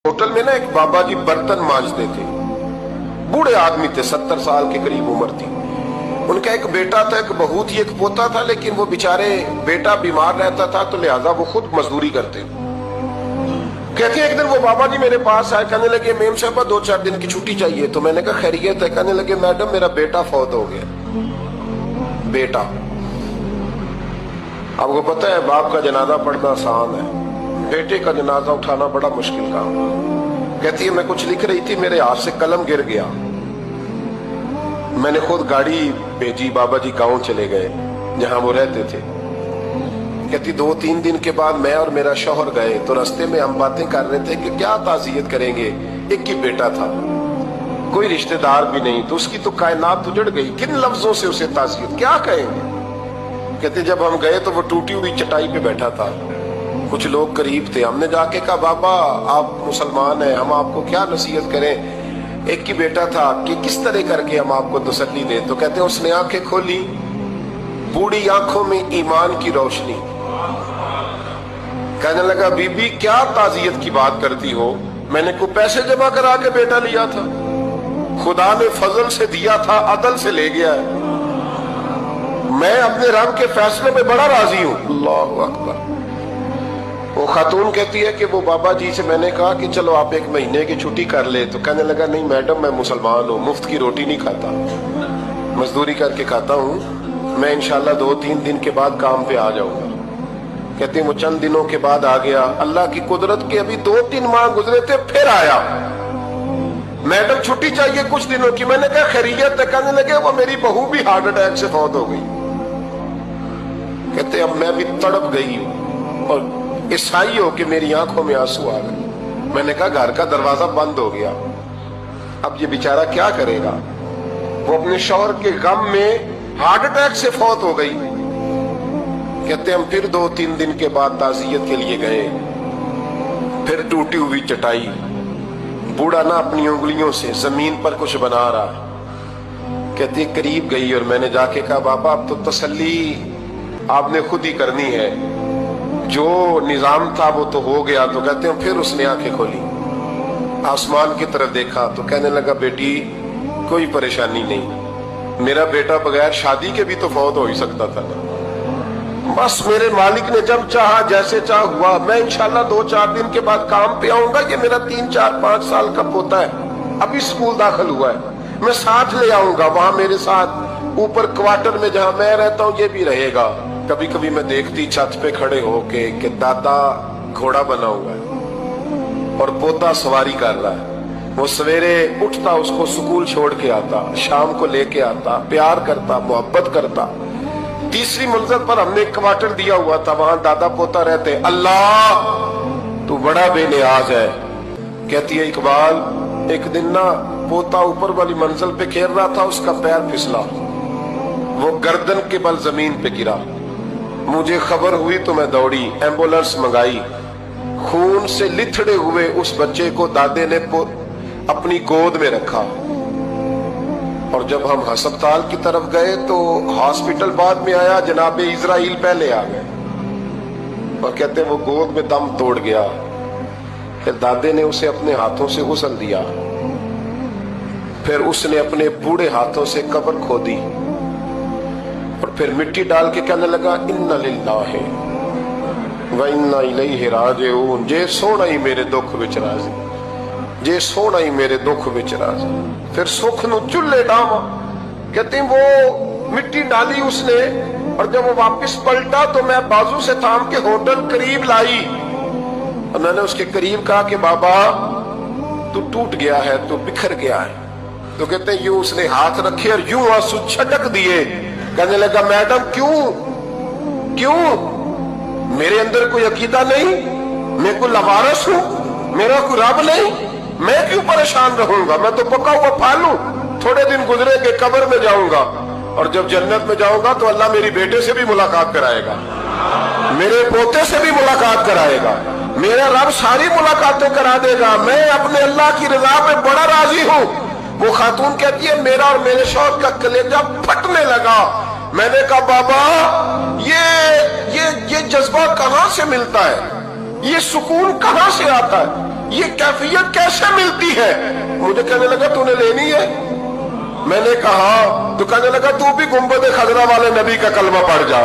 Hotel में ना एक बाबा जी बर्तन मांजते थे, बूढ़े आदमी थे, 70 साल के करीब उम्र थी। उनका एक बेटा था, एक बहू थी, एक पोता था, लेकिन वो बेचारे बेटा बीमार रहता था तो लिहाजा वो खुद मजदूरी करते। कहते एक दिन वो बाबा जी मेरे पास आए, कहने लगे मेम साहबा 2-4 दिन की छुट्टी चाहिए। तो मैंने कहा खैरियत है? कहने लगे मैडम मेरा बेटा फौत हो गया। बेटा, आपको पता है बाप का जनाजा पढ़ना आसान है, बेटे का जनाजा उठाना बड़ा मुश्किल काम। कहती है मैं कुछ लिख रही थी, मेरे हाथ से कलम गिर गया, मैंने खुद गाड़ी भेजी, बाबा जी गांव चले गए जहां वो रहते थे। कहती 2-3 दिन के बाद मैं और मेरा शौहर गए तो रास्ते में हम बातें कर रहे थे कि क्या ताज़ियत करेंगे, एक ही बेटा था, कोई रिश्तेदार भी नहीं, तो उसकी तो कायनात उजड़ गई, किन लफ्जों से उसे ताज़ियत क्या कहेंगे। कहते जब हम गए तो वो टूटी हुई चटाई पे बैठा था, कुछ लोग करीब थे, हमने जाके कहा बाबा आप मुसलमान हैं, हम आपको क्या नसीहत करें, एक ही बेटा था, कि किस तरह करके हम आपको तसल्ली दें। तो कहते उसने आंखें खोली, बूढ़ी आंखों में ईमान की रोशनी, कहने लगा बीबी क्या ताज़ियत की बात करती हो, मैंने को पैसे जमा करा के बेटा लिया था, खुदा ने फजल से दिया था, अदल से ले गया है, मैं अपने रब के फैसले में बड़ा राजी हूं। अल्लाहु अकबर। वो खातून कहती है कि वो बाबा जी से मैंने कहा कि चलो आप 1 महीने की छुट्टी कर ले, तो कहने लगा नहीं मैडम मैं मुसलमान हूँ, मुफ्त की रोटी नहीं खाता, मजदूरी करके खाता हूँ, मैं इंशाल्लाह 2-3 दिन के बाद काम पे आ जाऊंगा। कहते वो चंद दिनों के बाद आ गया, अल्लाह की कुदरत के अभी 2-3 माह गुजरे थे, फिर आया, मैडम छुट्टी चाहिए कुछ दिनों की। मैंने कहा खैरियत है? कहने लगे वो मेरी बहू भी हार्ट अटैक से फौत हो गई। कहते अब मैं भी तड़प गई और ईसाई हो कि मेरी आंखों में आंसू आ गए। मैंने कहा घर का दरवाजा बंद हो गया, अब ये बेचारा क्या करेगा। वो अपने शौहर के गम में हार्ट अटैक से फौत हो गई। कहते हम फिर 2-3 दिन के बाद ताज़ियत के लिए गए, फिर टूटी हुई चटाई, बूढ़ा ना अपनी उंगलियों से जमीन पर कुछ बना रहा। कहते करीब गई और मैंने जाके कहा बाबा अब तो तसल्ली आपने खुद ही करनी है, जो निजाम था वो तो हो गया। तो कहते हैं फिर उसने आंखें खोली, आसमान की तरफ देखा तो कहने लगा बेटी कोई परेशानी नहीं, मेरा बेटा बगैर शादी के भी तो फौत हो ही सकता था ना, बस मेरे मालिक ने जब चाहा जैसे चाह हुआ, मैं इंशाल्लाह 2-4 दिन के बाद काम पे आऊंगा। ये मेरा 3-4-5 साल का पोता है, अभी स्कूल दाखिल हुआ है, मैं साथ ले आऊंगा, वहां मेरे साथ ऊपर क्वार्टर में जहां मैं रहता हूँ ये भी रहेगा। कभी कभी मैं देखती छत पे खड़े होके कि दादा घोड़ा बना हुआ है और पोता सवारी कर रहा है, वो सवेरे उठता उसको स्कूल छोड़ के आता, शाम को लेके आता, प्यार करता, मोहब्बत करता। तीसरी मंजिल पर हमने एक क्वार्टर दिया हुआ था, वहां दादा पोता रहते। अल्लाह तू बड़ा बेनियाज है। कहती है इकबाल एक दिन ना पोता ऊपर वाली मंजिल पे खेल रहा था, उसका पैर फिसला, वो गर्दन के बल जमीन पे गिरा, मुझे खबर हुई तो मैं दौड़ी, एम्बुलेंस मंगाई, खून से लिथड़े हुए उस बच्चे को दादे ने अपनी गोद में रखा। और जब हम अस्पताल की तरफ गए तो हॉस्पिटल बाद में आया, जनाबे इजराइल पहले आ गए और कहते वो गोद में दम तोड़ गया। फिर दादे ने उसे अपने हाथों से गुस्ल दिया, फिर उसने अपने बूढ़े हाथों से कब्र खोदी और फिर मिट्टी डाल के कहने लगा इन्ना लिल्लाहि व इन्ना इलैहि राजिऊन, जे सोना ही मेरे दुख विच राजी, जे सोना ही मेरे दुख विच राजी। फिर सुख नु चुल्ले डावा। कहते वो मिट्टी डाली उसने और जब वो वापस पलटा तो मैं बाजू से थाम के होटल करीब लाई और मैंने उसके करीब कहा कि बाबा तू टूट गया है, तू बिखर गया है। तो कहते हैं यूं उसने हाथ रखे और यूं आंसू छटक दिए। कहने लगा मैडम क्यों क्यों, मेरे अंदर कोई अकीदा नहीं, मैं कोई लवारस हूं, मेरा कोई रब नहीं, मैं क्यों परेशान रहूंगा, मैं तो पका हुआ फल हूं, थोड़े दिन गुजरे के कब्र में जाऊंगा और जब जन्नत में जाऊंगा तो अल्लाह मेरी बेटे से भी मुलाकात कराएगा, मेरे पोते से भी मुलाकात कराएगा, मेरा रब सारी मुलाकातें करा देगा, मैं अपने अल्लाह की रजा पे बड़ा राजी हूं। वो खातून कहती है मेरा और मेरे शौहर का कलेजा फटने लगा। मैंने कहा बाबा ये जज्बा कहां से मिलता है, ये सुकून कहां से आता है। یہ کیفیت کیسے ملتی ہے؟ مجھے کہنے لگا تو نے لینی ہے؟ میں نے کہا تو کہنے لگا تو بھی گنبد خضرا والے نبی کا کلمہ پڑھ جا،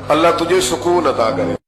اللہ تجھے سکون عطا کرے۔